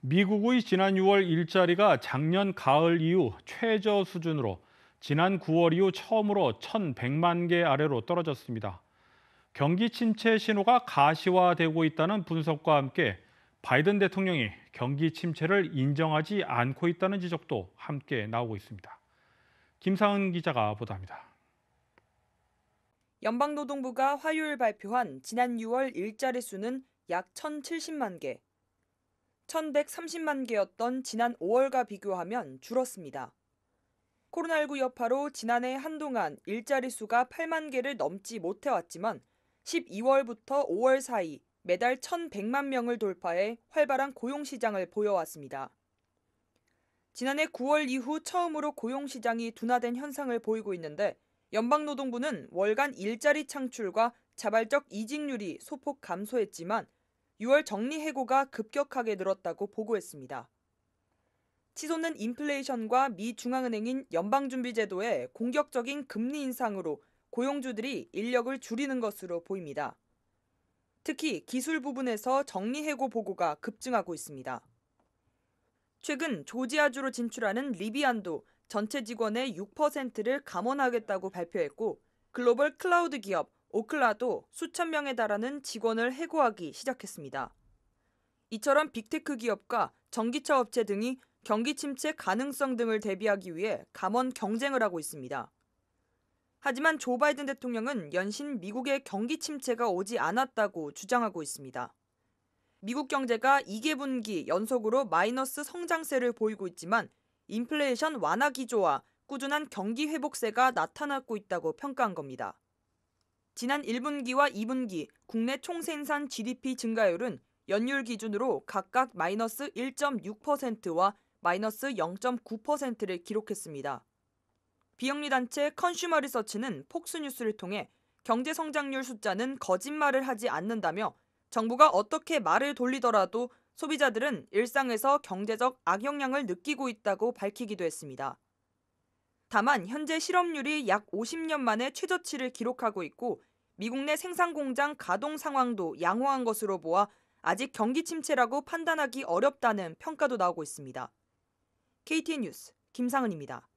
미국의 지난 6월 일자리가 작년 가을 이후 최저 수준으로 지난 9월 이후 처음으로 1,100만 개 아래로 떨어졌습니다. 경기 침체 신호가 가시화되고 있다는 분석과 함께 바이든 대통령이 경기 침체를 인정하지 않고 있다는 지적도 함께 나오고 있습니다. 김상은 기자가 보도합니다. 연방노동부가 화요일 발표한 지난 6월 일자리 수는 약 1,070만 개, 1,130만 개였던 지난 5월과 비교하면 줄었습니다. 코로나19 여파로 지난해 한동안 일자리 수가 8만 개를 넘지 못해왔지만 12월부터 5월 사이 매달 1,100만 명을 돌파해 활발한 고용시장을 보여왔습니다. 지난해 9월 이후 처음으로 고용시장이 둔화된 현상을 보이고 있는데 연방노동부는 월간 일자리 창출과 자발적 이직률이 소폭 감소했지만 6월 정리해고가 급격하게 늘었다고 보고했습니다. 치솟는 인플레이션과 미 중앙은행인 연방준비제도의 공격적인 금리 인상으로 고용주들이 인력을 줄이는 것으로 보입니다. 특히 기술 부분에서 정리해고 보고가 급증하고 있습니다. 최근 조지아주로 진출하는 리비안도 전체 직원의 6%를 감원하겠다고 발표했고 글로벌 클라우드 기업 오클라도 수천 명에 달하는 직원을 해고하기 시작했습니다. 이처럼 빅테크 기업과 전기차 업체 등이 경기 침체 가능성 등을 대비하기 위해 감원 경쟁을 하고 있습니다. 하지만 조 바이든 대통령은 연신 미국의 경기 침체가 오지 않았다고 주장하고 있습니다. 미국 경제가 2개분기 연속으로 마이너스 성장세를 보이고 있지만 인플레이션 완화 기조와 꾸준한 경기 회복세가 나타나고 있다고 평가한 겁니다. 지난 1분기와 2분기 국내 총생산 GDP 증가율은 연율 기준으로 각각 마이너스 1.6%와 마이너스 0.9%를 기록했습니다. 비영리 단체 컨슈머 리서치는 폭스뉴스를 통해 경제 성장률 숫자는 거짓말을 하지 않는다며 정부가 어떻게 말을 돌리더라도 소비자들은 일상에서 경제적 악영향을 느끼고 있다고 밝히기도 했습니다. 다만 현재 실업률이 약 50년 만에 최저치를 기록하고 있고 미국 내 생산 공장 가동 상황도 양호한 것으로 보아 아직 경기 침체라고 판단하기 어렵다는 평가도 나오고 있습니다. KTN 뉴스 김상은입니다.